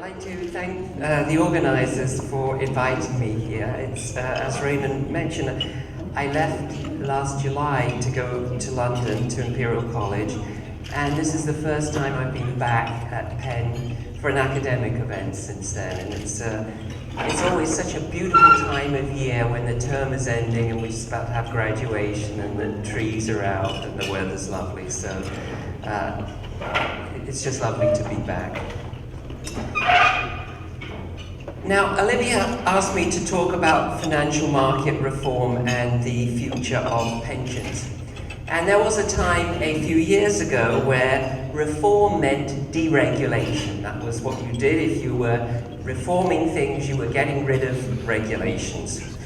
like to thank the organisers for inviting me here. It's, as Raymond mentioned, I left last July to go to London, to Imperial College, and this is the first time I've been back at Penn for an academic event since then. And it's always such a beautiful time of year when the term is ending and we're just about to have graduation and the trees are out and the weather's lovely. So it's just lovely to be back. Now, Olivia asked me to talk about financial market reform and the future of pensions. And there was a time a few years ago where reform meant deregulation. That was what you did. If you were reforming things, you were getting rid of regulations.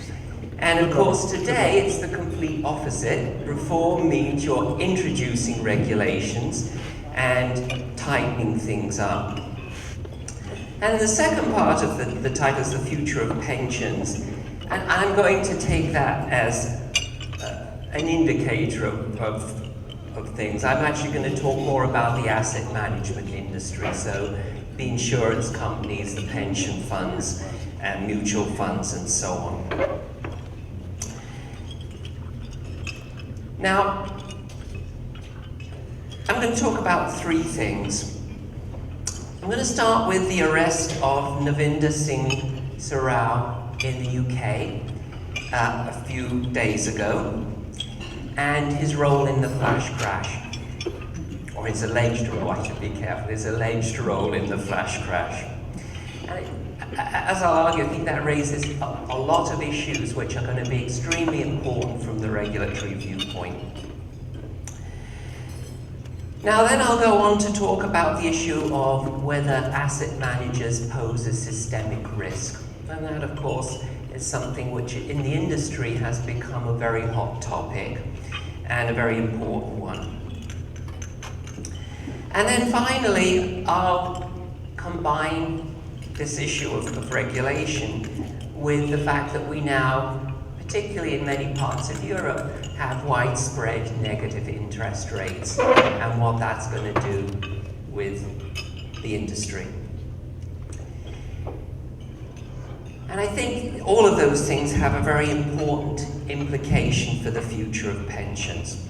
And of course, today it's the complete opposite. Reform means you're introducing regulations and tightening things up. And the second part of the title is the future of pensions. And I'm going to take that as an indicator of things. I'm actually going to talk more about the asset management industry, so the insurance companies, the pension funds, and mutual funds, and so on. Now, I'm going to talk about three things. I'm going to start with the arrest of Navinder Singh Sarao in the UK a few days ago, and his role in the flash crash, or his alleged role, I should be careful, his alleged role in the flash crash. And as I'll argue, I think that raises a lot of issues which are going to be extremely important from the regulatory viewpoint. Now then I'll go on to talk about the issue of whether asset managers pose a systemic risk. And that, of course, is something which in the industry has become a very hot topic and a very important one. And then finally, I'll combine this issue of regulation with the fact that we now, particularly in many parts of Europe, have widespread negative interest rates and what that's going to do with the industry. And I think all of those things have a very important implication for the future of pensions.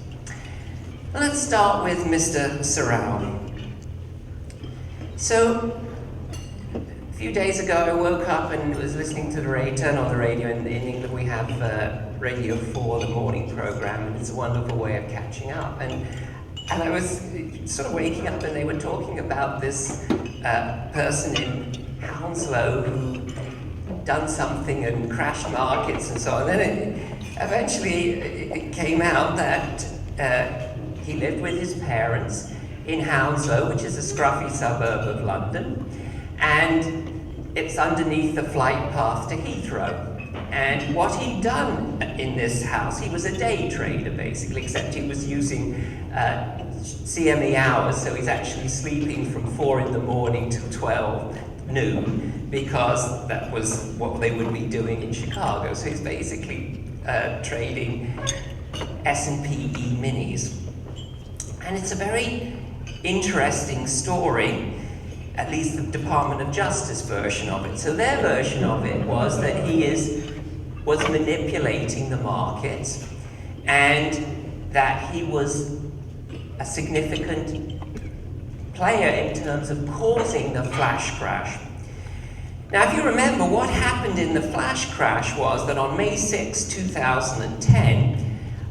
Let's start with Mr. Sarao. So, a few days ago I woke up and was listening to the radio, turn on the radio. In England we have Radio 4, the morning program, and it's a wonderful way of catching up. And I was sort of waking up and they were talking about this person in Hounslow who done something and crashed markets and so on. And then eventually it came out that he lived with his parents in Hounslow, which is a scruffy suburb of London, and it's underneath the flight path to Heathrow. And what he'd done in this house, he was a day trader basically, except he was using CME hours, so he's actually sleeping from 4 in the morning till 12 noon, because that was what they would be doing in Chicago. So he's basically trading S&P E-minis. And it's a very interesting story, at least the Department of Justice version of it. So their version of it was that he was manipulating the markets and that he was a significant player in terms of causing the flash crash. Now, if you remember, what happened in the flash crash was that on May 6, 2010,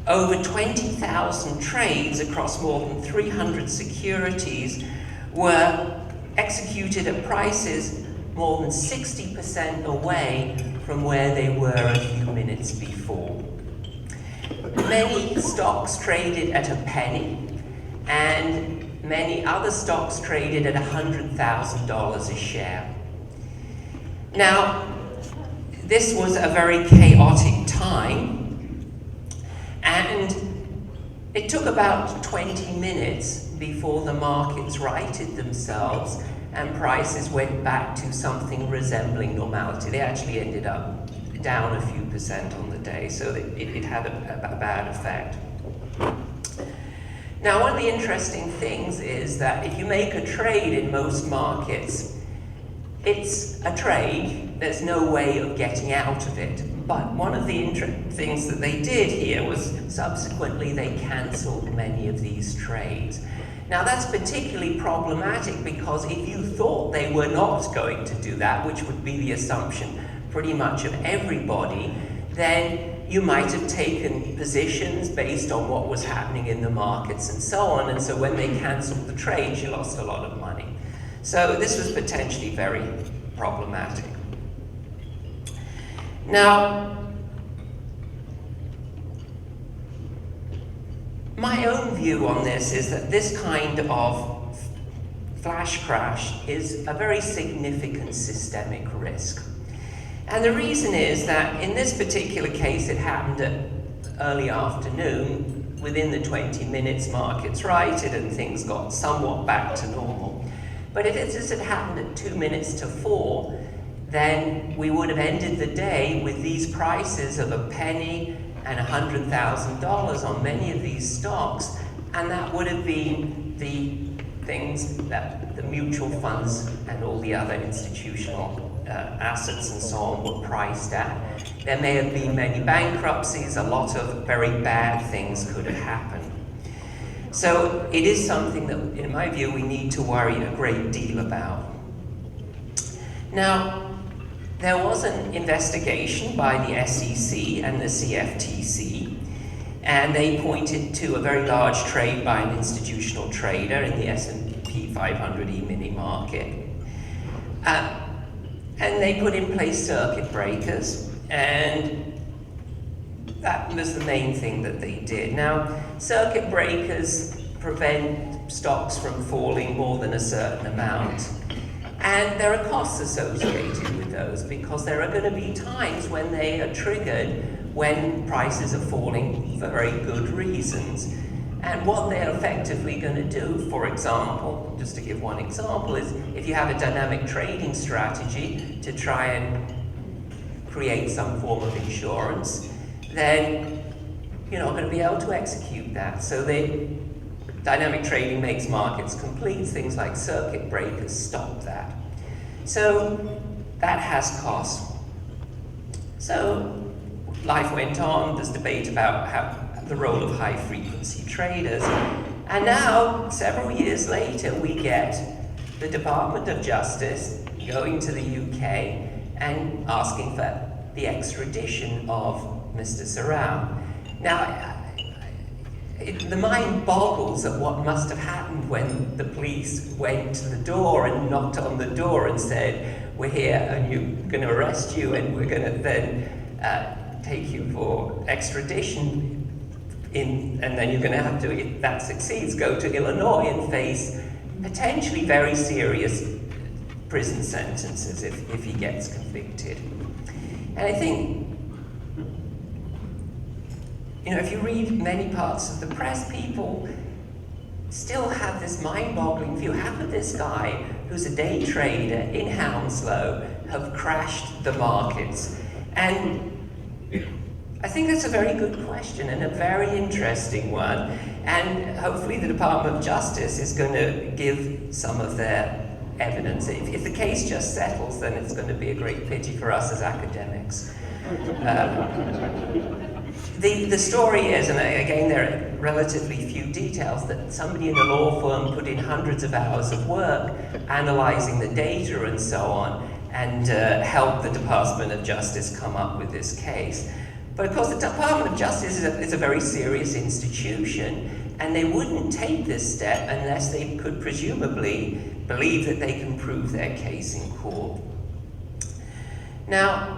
over 20,000 trades across more than 300 securities were executed at prices more than 60% away from where they were a few minutes before. Many stocks traded at a penny, and many other stocks traded at $100,000 a share. Now, this was a very chaotic time, and it took about 20 minutes before the markets righted themselves and prices went back to something resembling normality. They actually ended up down a few percent on the day, so it had a bad effect. Now, one of the interesting things is that if you make a trade in most markets, it's a trade, there's no way of getting out of it. But one of the things that they did here was subsequently they cancelled many of these trades. Now that's particularly problematic because if you thought they were not going to do that, which would be the assumption pretty much of everybody, then you might have taken positions based on what was happening in the markets and so on, and so when they cancelled the trades, you lost a lot of money. So this was potentially very problematic. Now, my own view on this is that this kind of flash crash is a very significant systemic risk. And the reason is that in this particular case, it happened at early afternoon. Within the 20 minutes, markets righted and things got somewhat back to normal. But if this had happened at 2 minutes to 4, then we would have ended the day with these prices of a penny and $100,000 on many of these stocks, and that would have been the things that the mutual funds and all the other institutional assets and so on were priced at. There may have been many bankruptcies, a lot of very bad things could have happened. So it is something that, in my view, we need to worry a great deal about. Now, there was an investigation by the SEC and the CFTC, and they pointed to a very large trade by an institutional trader in the S&P 500 E-mini market. And they put in place circuit breakers, and that was the main thing that they did. Now, circuit breakers prevent stocks from falling more than a certain amount. And there are costs associated with those because there are going to be times when they are triggered when prices are falling for very good reasons. And what they're effectively going to do, for example, just to give one example, is if you have a dynamic trading strategy to try and create some form of insurance, then you're not going to be able to execute that. So dynamic trading makes markets complete. Things like circuit breakers stop that. So that has costs. So life went on. There's debate about the role of high-frequency traders. And now, several years later, we get the Department of Justice going to the UK and asking for the extradition of Mr. Sarau. Now, the mind boggles at what must have happened when the police went to the door and knocked on the door and said, "We're here and we're going to arrest you and we're going to then take you for extradition. And then you're going to have to, if that succeeds, go to Illinois and face potentially very serious prison sentences if he gets convicted." And I think, if you read many parts of the press, people still have this mind-boggling view. How could this guy, who's a day trader in Hounslow, have crashed the markets? And I think that's a very good question and a very interesting one. And hopefully the Department of Justice is going to give some of their evidence. If the case just settles, then it's going to be a great pity for us as academics. The story is, and again there are relatively few details, that somebody in a law firm put in hundreds of hours of work analyzing the data and so on, and helped the Department of Justice come up with this case. But of course the Department of Justice is a very serious institution, and they wouldn't take this step unless they could presumably believe that they can prove their case in court. Now,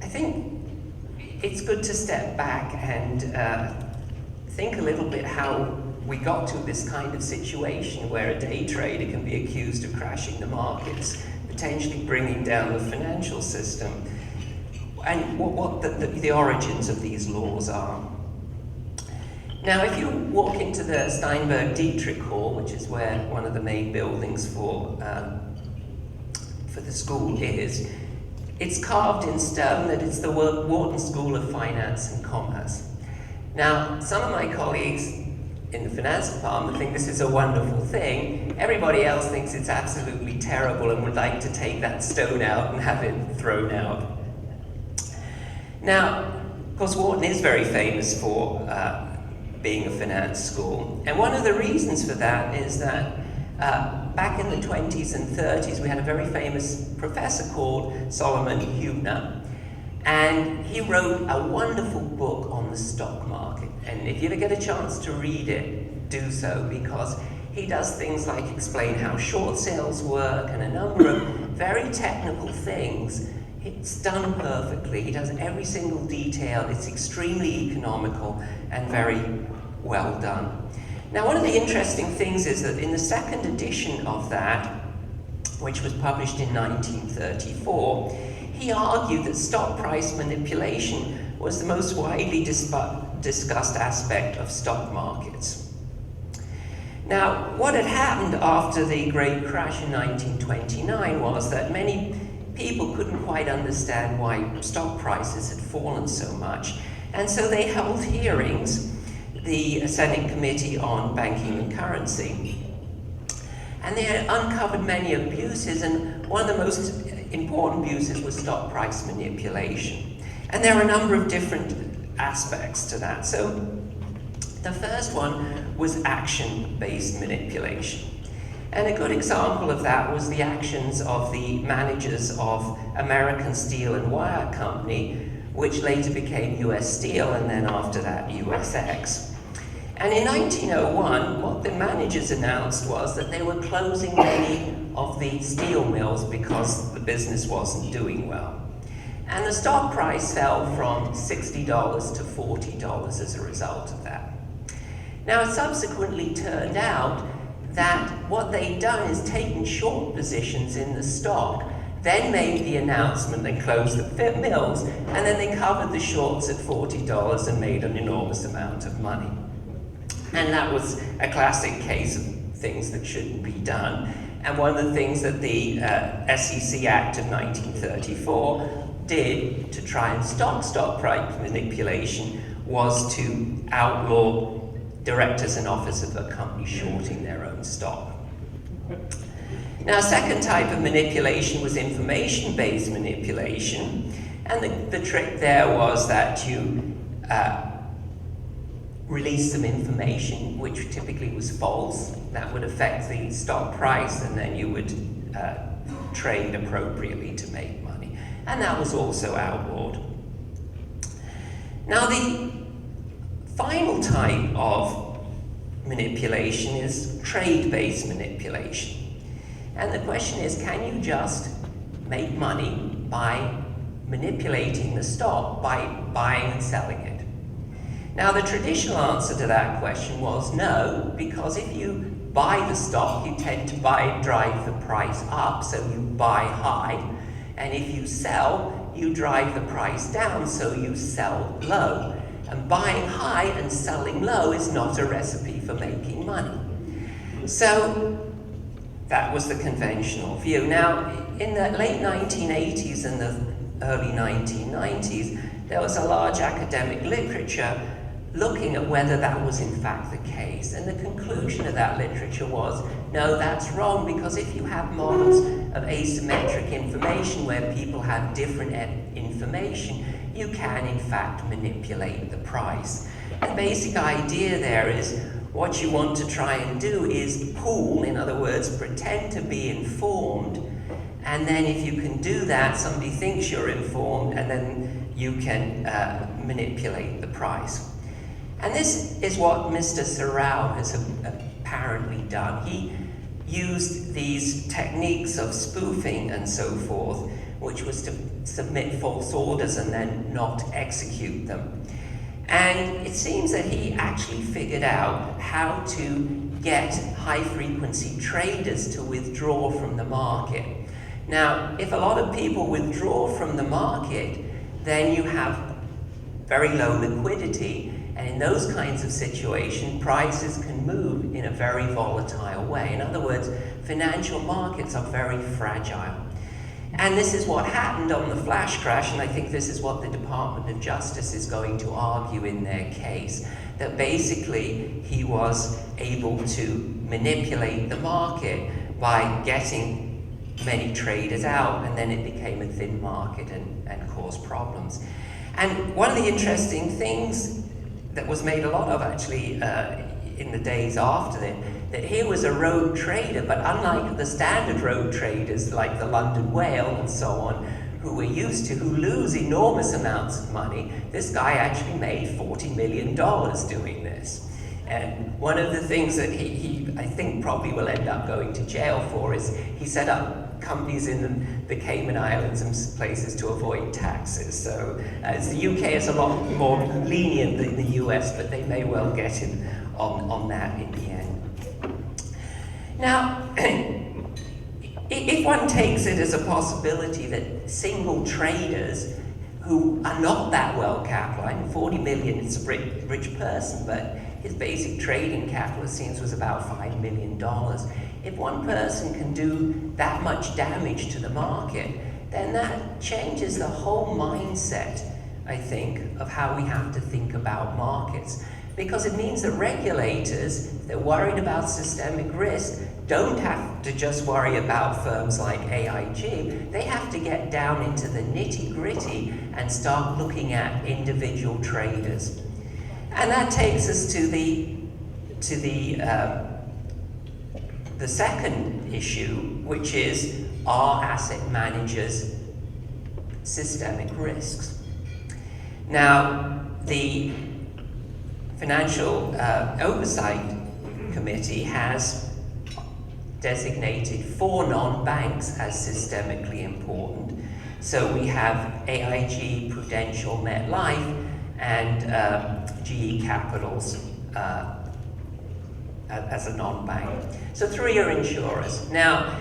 I think it's good to step back and think a little bit how we got to this kind of situation where a day trader can be accused of crashing the markets, potentially bringing down the financial system, and what the origins of these laws are. Now, if you walk into the Steinberg-Dietrich Hall, which is where one of the main buildings for the school is, it's carved in stone that it's the Wharton School of Finance and Commerce. Now, some of my colleagues in the finance department think this is a wonderful thing. Everybody else thinks it's absolutely terrible and would like to take that stone out and have it thrown out. Now, of course, Wharton is very famous for being a finance school. And one of the reasons for that is that back in the 20s and 30s, we had a very famous professor called Solomon Huebner. And he wrote a wonderful book on the stock market. And if you ever get a chance to read it, do so, because he does things like explain how short sales work and a number of very technical things. It's done perfectly. He does every single detail. It's extremely economical and very well done. Now, one of the interesting things is that in the second edition of that, which was published in 1934, he argued that stock price manipulation was the most widely discussed aspect of stock markets. Now, what had happened after the great crash in 1929 was that many people couldn't quite understand why stock prices had fallen so much, and so they held hearings, the Senate Committee on Banking and Currency, and they had uncovered many abuses, and one of the most important abuses was stock price manipulation. And there are a number of different aspects to that. So the first one was action-based manipulation. And a good example of that was the actions of the managers of American Steel and Wire Company, which later became US Steel and then after that USX. And in 1901, what the managers announced was that they were closing many of the steel mills because the business wasn't doing well. And the stock price fell from $60 to $40 as a result of that. Now, it subsequently turned out that what they'd done is taken short positions in the stock, then made the announcement and closed the mills, and then they covered the shorts at $40 and made an enormous amount of money. And that was a classic case of things that shouldn't be done. And one of the things that the SEC Act of 1934 did to try and stop stock price manipulation was to outlaw directors and officers of a company shorting their own stock. Now, a second type of manipulation was information-based manipulation. And the trick there was that you release some information which typically was false that would affect the stock price, and then you would trade appropriately to make money. And that was also outlawed. Now, the final type of manipulation is trade-based manipulation. And the question is, can you just make money by manipulating the stock, by buying and selling it? Now, the traditional answer to that question was no, because if you buy the stock, you tend to drive the price up, so you buy high. And if you sell, you drive the price down, so you sell low. And buying high and selling low is not a recipe for making money. So that was the conventional view. Now, in the late 1980s and the early 1990s, there was a large academic literature looking at whether that was in fact the case. And the conclusion of that literature was, no, that's wrong, because if you have models of asymmetric information where people have different information, you can in fact manipulate the price. The basic idea there is what you want to try and do is pool, in other words, pretend to be informed, and then if you can do that, somebody thinks you're informed, and then you can manipulate the price. And this is what Mr. Sorrell has apparently done. He used these techniques of spoofing and so forth, which was to submit false orders and then not execute them. And it seems that he actually figured out how to get high-frequency traders to withdraw from the market. Now, if a lot of people withdraw from the market, then you have very low liquidity, and in those kinds of situations, prices can move in a very volatile way. In other words, financial markets are very fragile. And this is what happened on the flash crash, and I think this is what the Department of Justice is going to argue in their case, that basically he was able to manipulate the market by getting many traders out, and then it became a thin market and caused problems. And one of the interesting things that was made a lot of actually in the days after it, that here was a rogue trader, but unlike the standard rogue traders like the London Whale and so on, who we're used to, who lose enormous amounts of money, this guy actually made $40 million doing this. And one of the things that he I think probably will end up going to jail for is he set up companies in the Cayman Islands and places to avoid taxes. So the UK is a lot more lenient than the US, but they may well get him on that in the end. Now, if one takes it as a possibility that single traders who are not that well capitalized, 40 million is a rich person, but his basic trading capital, it seems, was about $5 million. If one person can do that much damage to the market, then that changes the whole mindset, I think, of how we have to think about markets. Because it means that regulators, if they're worried about systemic risk, don't have to just worry about firms like AIG. They have to get down into the nitty-gritty and start looking at individual traders. And that takes us to the second issue, which is, are asset managers systemic risks? Now, the Financial Oversight Committee has designated 4 non-banks as systemically important. So we have AIG, Prudential, MetLife, and GE Capital's as a non-bank. So 3 are insurers. Now,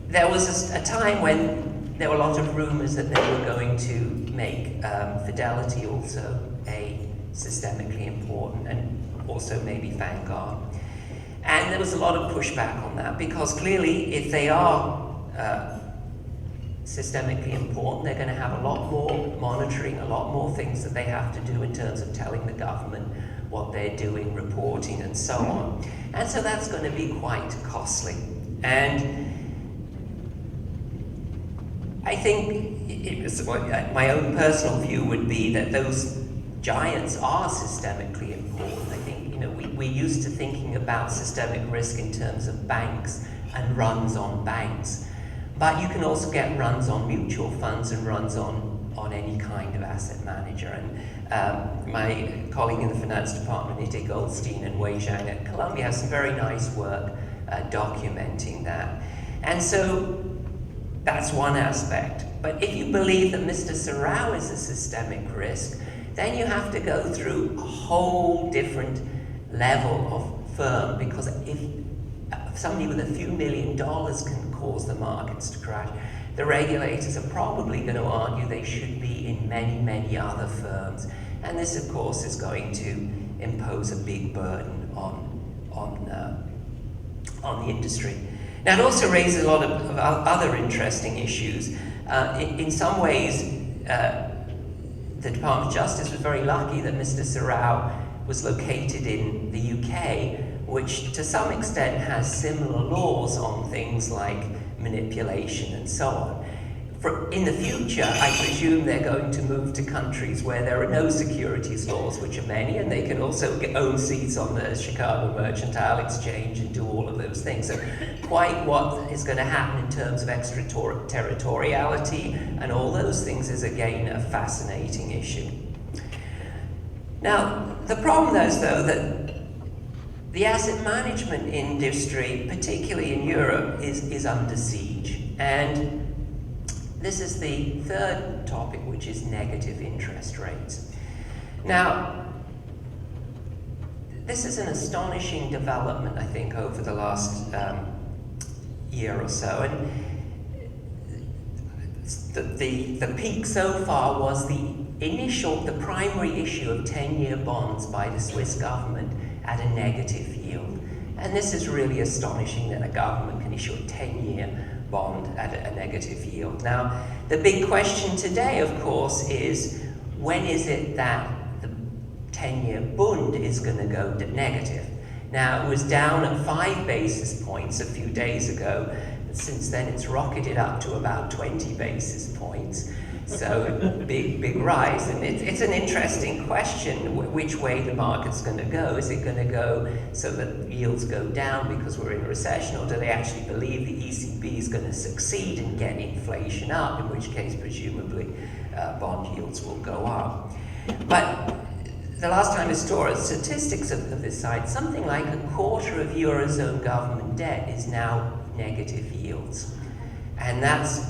there was a time when there were a lot of rumors that they were going to make Fidelity also a systemically important, and also maybe Vanguard. And there was a lot of pushback on that, because clearly if they are systemically important, they're going to have a lot more monitoring, a lot more things that they have to do in terms of telling the government what they're doing, reporting, and so on. And so that's going to be quite costly. And I think my own personal view would be that those giants are systemically important. I think, we're used to thinking about systemic risk in terms of banks and runs on banks. But you can also get runs on mutual funds and runs on any kind of asset manager. And my colleague in the finance department, Nite Goldstein and Wei Zhang at Columbia, have some very nice work documenting that. And so that's one aspect. But if you believe that Mr. Sorrell is a systemic risk, then you have to go through a whole different level of firm, because if somebody with a few $1 million can cause the markets to crash, the regulators are probably going to argue they should be in many, many other firms. And this, of course, is going to impose a big burden on the industry. Now, it also raises a lot of other interesting issues. In some ways, the Department of Justice was very lucky that Mr. Sorrell was located in the UK, which to some extent has similar laws on things like manipulation and so on. In the future, I presume they're going to move to countries where there are no securities laws, which are many, and they can also own seats on the Chicago Mercantile Exchange and do all of those things. So quite what is going to happen in terms of extraterritoriality and all those things is, again, a fascinating issue. Now, the problem is, though, that the asset management industry, particularly in Europe, is under siege. And this is the third topic, which is negative interest rates. Now, this is an astonishing development, I think, over the last year or so. And the peak so far was the primary issue of 10-year bonds by the Swiss government at a negative yield. And this is really astonishing that a government can issue a 10-year bond at a negative yield. Now, the big question today, of course, is when is it that the 10-year Bund is going to go negative? Now, it was down at 5 basis points a few days ago. Since then, it's rocketed up to about 20 basis points. So, big rise. And it's an interesting question, which way the market's going to go. Is it going to go so that yields go down because we're in a recession, or do they actually believe the ECB is going to succeed and get inflation up, in which case, presumably, bond yields will go up. But the last time I saw statistics of this side, something like a quarter of Eurozone government debt is now negative yields. And that's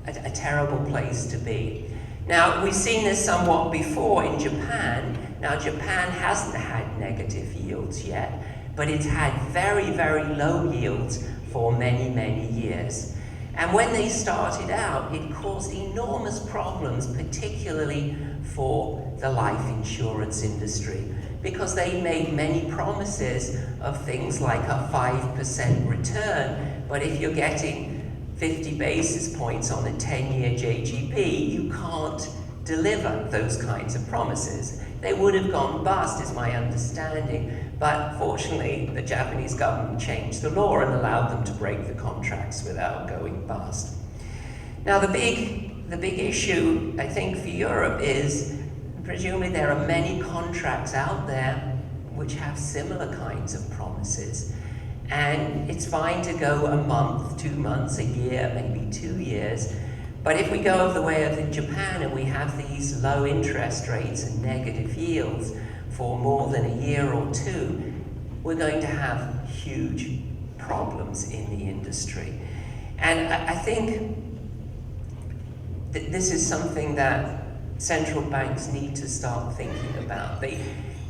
a terrible place to be. Now, we've seen this somewhat before in Japan. Now, Japan hasn't had negative yields yet, but it's had very, very low yields for many, many years. And when they started out, it caused enormous problems, particularly for the life insurance industry, because they made many promises of things like a 5% return, but if you're getting 50 basis points on a 10-year JGB, you can't deliver those kinds of promises. They would have gone bust, is my understanding, but fortunately the Japanese government changed the law and allowed them to break the contracts without going bust. Now the big issue, I think, for Europe is, presumably there are many contracts out there which have similar kinds of promises. And it's fine to go a month, 2 months, a year, maybe 2 years. But if we go the way of Japan and we have these low interest rates and negative yields for more than a year or two, we're going to have huge problems in the industry. And I think that this is something that central banks need to start thinking about. They,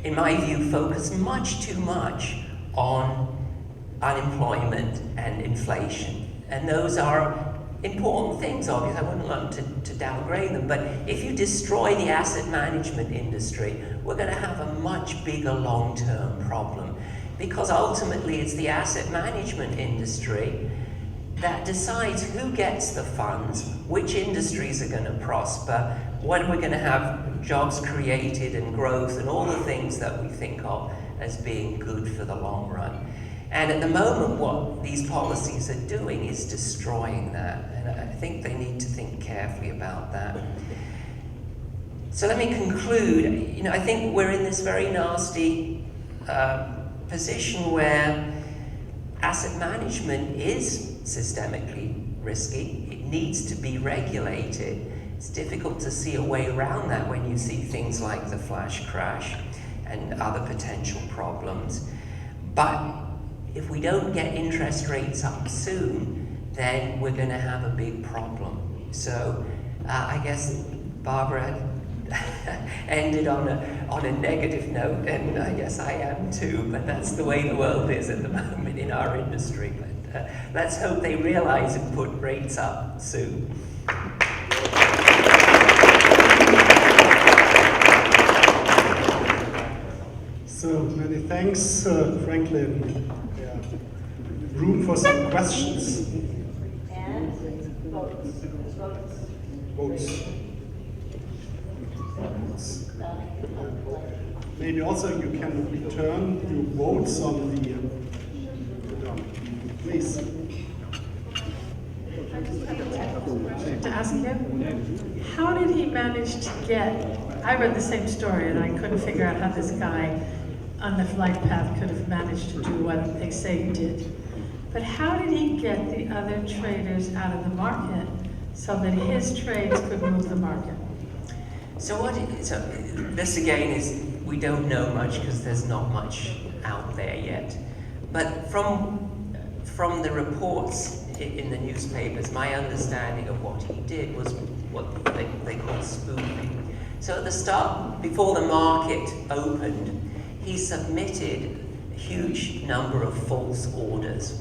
in my view, focus much too much on unemployment and inflation. And those are important things, obviously. I wouldn't want to downgrade them. But if you destroy the asset management industry, we're going to have a much bigger long-term problem. Because ultimately, it's the asset management industry that decides who gets the funds, which industries are going to prosper, when we're going to have jobs created and growth and all the things that we think of as being good for the long run. And at the moment, what these policies are doing is destroying that. And I think they need to think carefully about that. So let me conclude. I think we're in this very nasty position where asset management is systemically risky. It needs to be regulated. It's difficult to see a way around that when you see things like the flash crash and other potential problems. But if we don't get interest rates up soon, then we're going to have a big problem. So I guess Barbara ended on a negative note, and I guess I am too, but that's the way the world is at the moment in our industry. But let's hope they realize and put rates up soon. So many thanks, Franklin. Yeah. Room for some questions. And votes. Maybe also you can return your votes on the. Please. I just have a question to ask him. How did he manage to get? I read the same story and I couldn't figure out how this guy on the flight path could have managed to do what they say he did. But how did he get the other traders out of the market so that his trades could move the market? So this again is, we don't know much because there's not much out there yet. But from the reports in the newspapers, my understanding of what he did was what they call spoofing. So at the start, before the market opened, he submitted a huge number of false orders.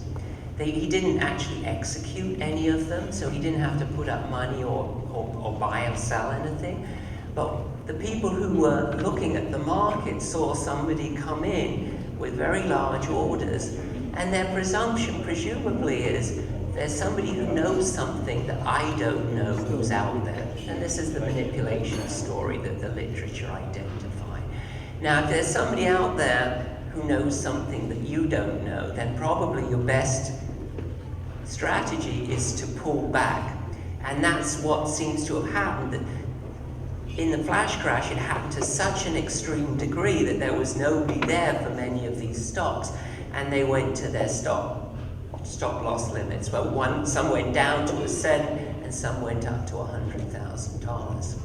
He didn't actually execute any of them, so he didn't have to put up money or buy or sell anything. But the people who were looking at the market saw somebody come in with very large orders, and their presumption presumably is there's somebody who knows something that I don't know who's out there. And this is the manipulation story that the literature identifies. Now, if there's somebody out there who knows something that you don't know, then probably your best strategy is to pull back. And that's what seems to have happened. In the flash crash, it happened to such an extreme degree that there was nobody there for many of these stocks, and they went to their stop loss limits. Well, some went down to a cent, and some went up to $100,000.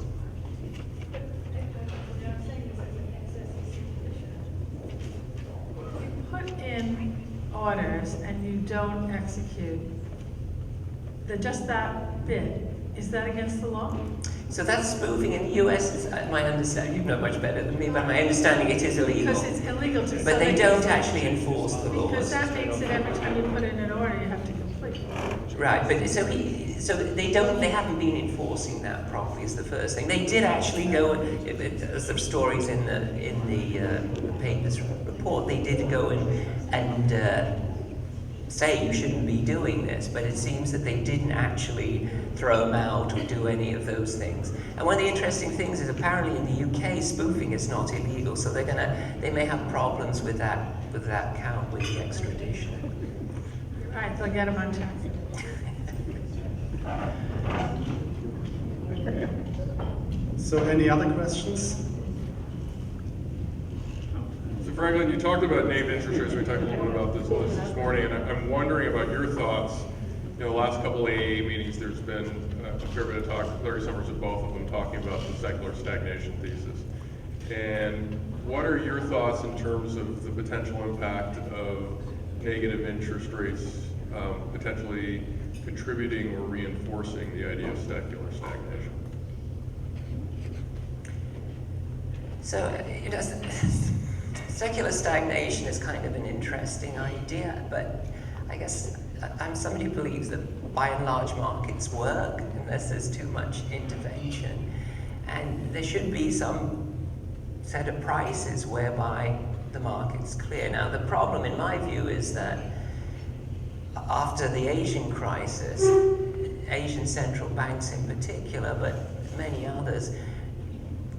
Put in orders and you don't execute just that bit. Is that against the law? So that's spoofing in the US, is my understanding. You know much better than me, but my understanding it is illegal. Because it's illegal to. But they don't actually enforce the laws. Because that makes it every time you put in an order, you have to complete. Right, but so they haven't been enforcing that properly is the first thing. They did actually go, as the stories in the papers report, they did go and say you shouldn't be doing this, but it seems that they didn't actually throw them out or do any of those things. And one of the interesting things is apparently in the UK spoofing is not illegal, so they may have problems with that count with the extradition. Right, they'll get them on track. So any other questions? So Franklin, you talked about named interest rates. We talked a little bit about this morning, and I'm wondering about your thoughts. You know, the last couple of AAA meetings, there's been a fair bit of talk, Larry Summers at both of them, talking about the secular stagnation thesis. And what are your thoughts in terms of the potential impact of negative interest rates potentially contributing or reinforcing the idea of secular stagnation? So, secular stagnation is kind of an interesting idea, but I guess I'm somebody who believes that by and large markets work unless there's too much intervention. And there should be some set of prices whereby the market's clear. Now, the problem in my view is that after the Asian crisis, Asian central banks in particular, but many others,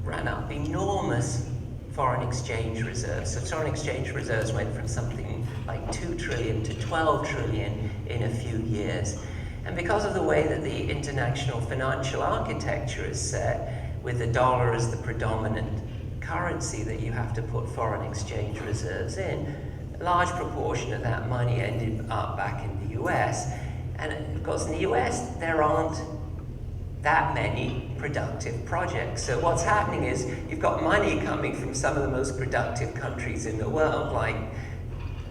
ran up enormous foreign exchange reserves. So foreign exchange reserves went from something like 2 trillion to 12 trillion in a few years. And because of the way that the international financial architecture is set, with the dollar as the predominant currency that you have to put foreign exchange reserves in, a large proportion of that money ended up back in the US. And of course in the US, there aren't that many productive projects. So what's happening is you've got money coming from some of the most productive countries in the world, like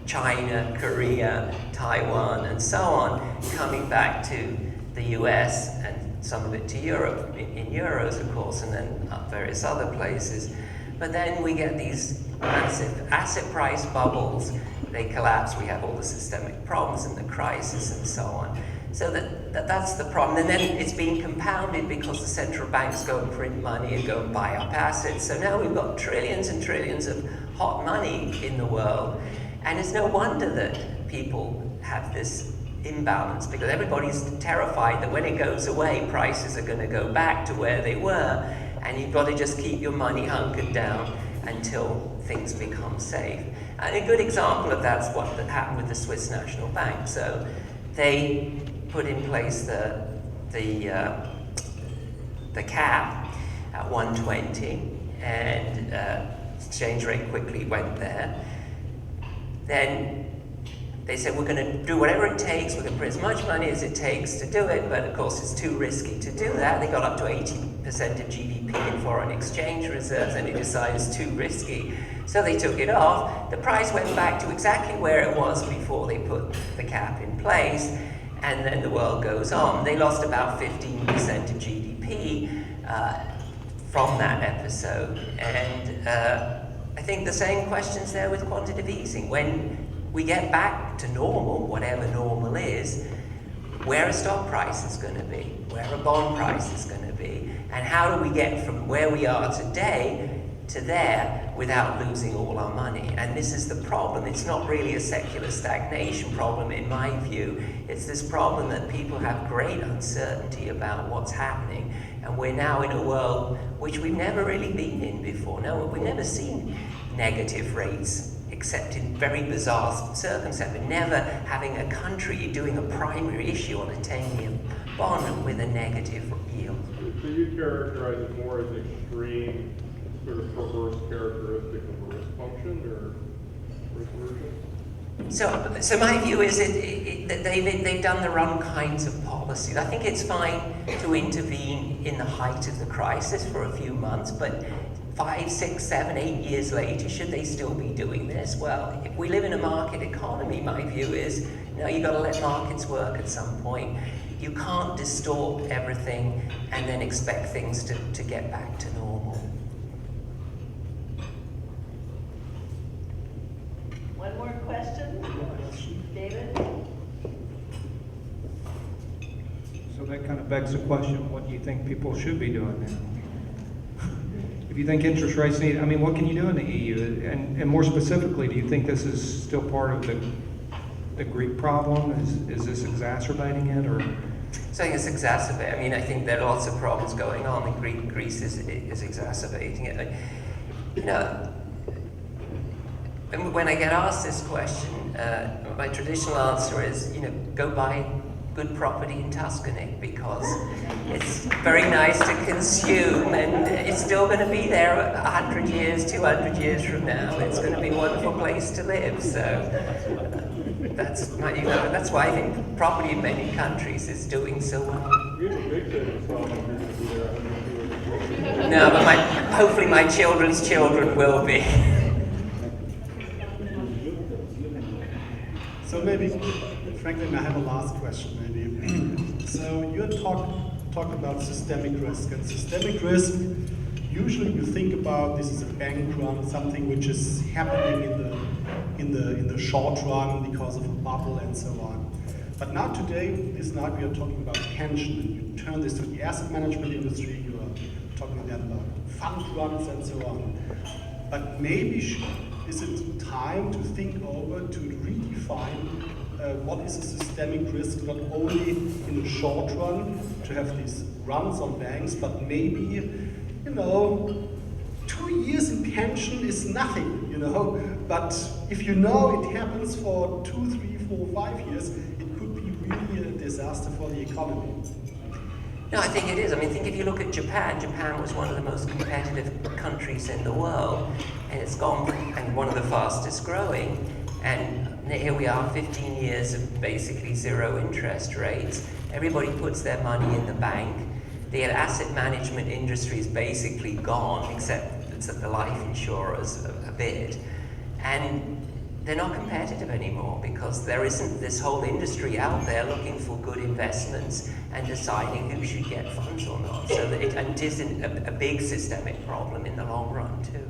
China, Korea, Taiwan, and so on, coming back to the US and some of it to Europe, in euros, of course, and then various other places. But then we get these massive asset price bubbles. They collapse. We have all the systemic problems and the crisis and so on. So that's the problem. And then it's being compounded because the central banks go and print money and go and buy up assets. So now we've got trillions and trillions of hot money in the world. And it's no wonder that people have this imbalance, because everybody's terrified that when it goes away, prices are going to go back to where they were. And you've got to just keep your money hunkered down until things become safe. And a good example of that's what happened with the Swiss National Bank. So they put in place the cap at 120, and exchange rate quickly went there. Then they said, we're going to do whatever it takes, we're going to put as much money as it takes to do it, but of course it's too risky to do that. They got up to 80% of GDP in foreign exchange reserves, and they decided it's too risky. So they took it off. The price went back to exactly where it was before they put the cap in place, and then the world goes on. They lost about 15% of GDP from that episode. And I think the same question's there with quantitative easing. When we get back to normal, whatever normal is, where are stock prices going to be? Where are bond prices going to be? And how do we get from where we are today to there without losing all our money. And this is the problem. It's not really a secular stagnation problem in my view. It's this problem that people have great uncertainty about what's happening. And we're now in a world which we've never really been in before. No, we've never seen negative rates except in very bizarre circumstances. But never having a country doing a primary issue on a 10-year bond with a negative yield. So you characterize it more as extreme, sort of perverse characteristic of a risk function, or risk version? So my view is that they've done the wrong kinds of policies. I think it's fine to intervene in the height of the crisis for a few months, but 5, 6, 7, 8 years later, should they still be doing this? Well, if we live in a market economy, my view is, you've got to let markets work at some point. You can't distort everything and then expect things to get back to normal. One more question? David? So that kind of begs the question, what do you think people should be doing now? If you think interest rates what can you do in the EU? And more specifically, do you think this is still part of the Greek problem? Is this exacerbating it, or? So I think it's exacerbating. I think there are lots of problems going on, and Greece is exacerbating it. And when I get asked this question, my traditional answer is, go buy good property in Tuscany, because it's very nice to consume, and it's still going to be there 100 years, 200 years from now. It's going to be a wonderful place to live. So that's why I think property in many countries is doing so well. You have a big savings problem if you're going to be there 100 years. No, but hopefully my children's children will be. So maybe, Franklin, I have a last question maybe. So you talked about systemic risk, and systemic risk, usually you think about this is a bank run, something which is happening in the short run because of a bubble and so on. But now this night we are talking about pension, and you turn this to the asset management industry, you are talking again about fund runs and so on. But maybe is it time to think over, to redefine what is a systemic risk, not only in the short run, to have these runs on banks, but maybe, 2 years in pension is nothing, but if it happens for 2, 3, 4, 5 years, it could be really a disaster for the economy. No, I think it is. Think if you look at Japan. Japan was one of the most competitive countries in the world, and it's gone, and one of the fastest growing. And here we are, 15 years of basically zero interest rates. Everybody puts their money in the bank. The asset management industry is basically gone, except it's the life insurers a bit. And they're not competitive anymore because there isn't this whole industry out there looking for good investments and deciding who should get funds or not. So it is a big systemic problem in the long run too.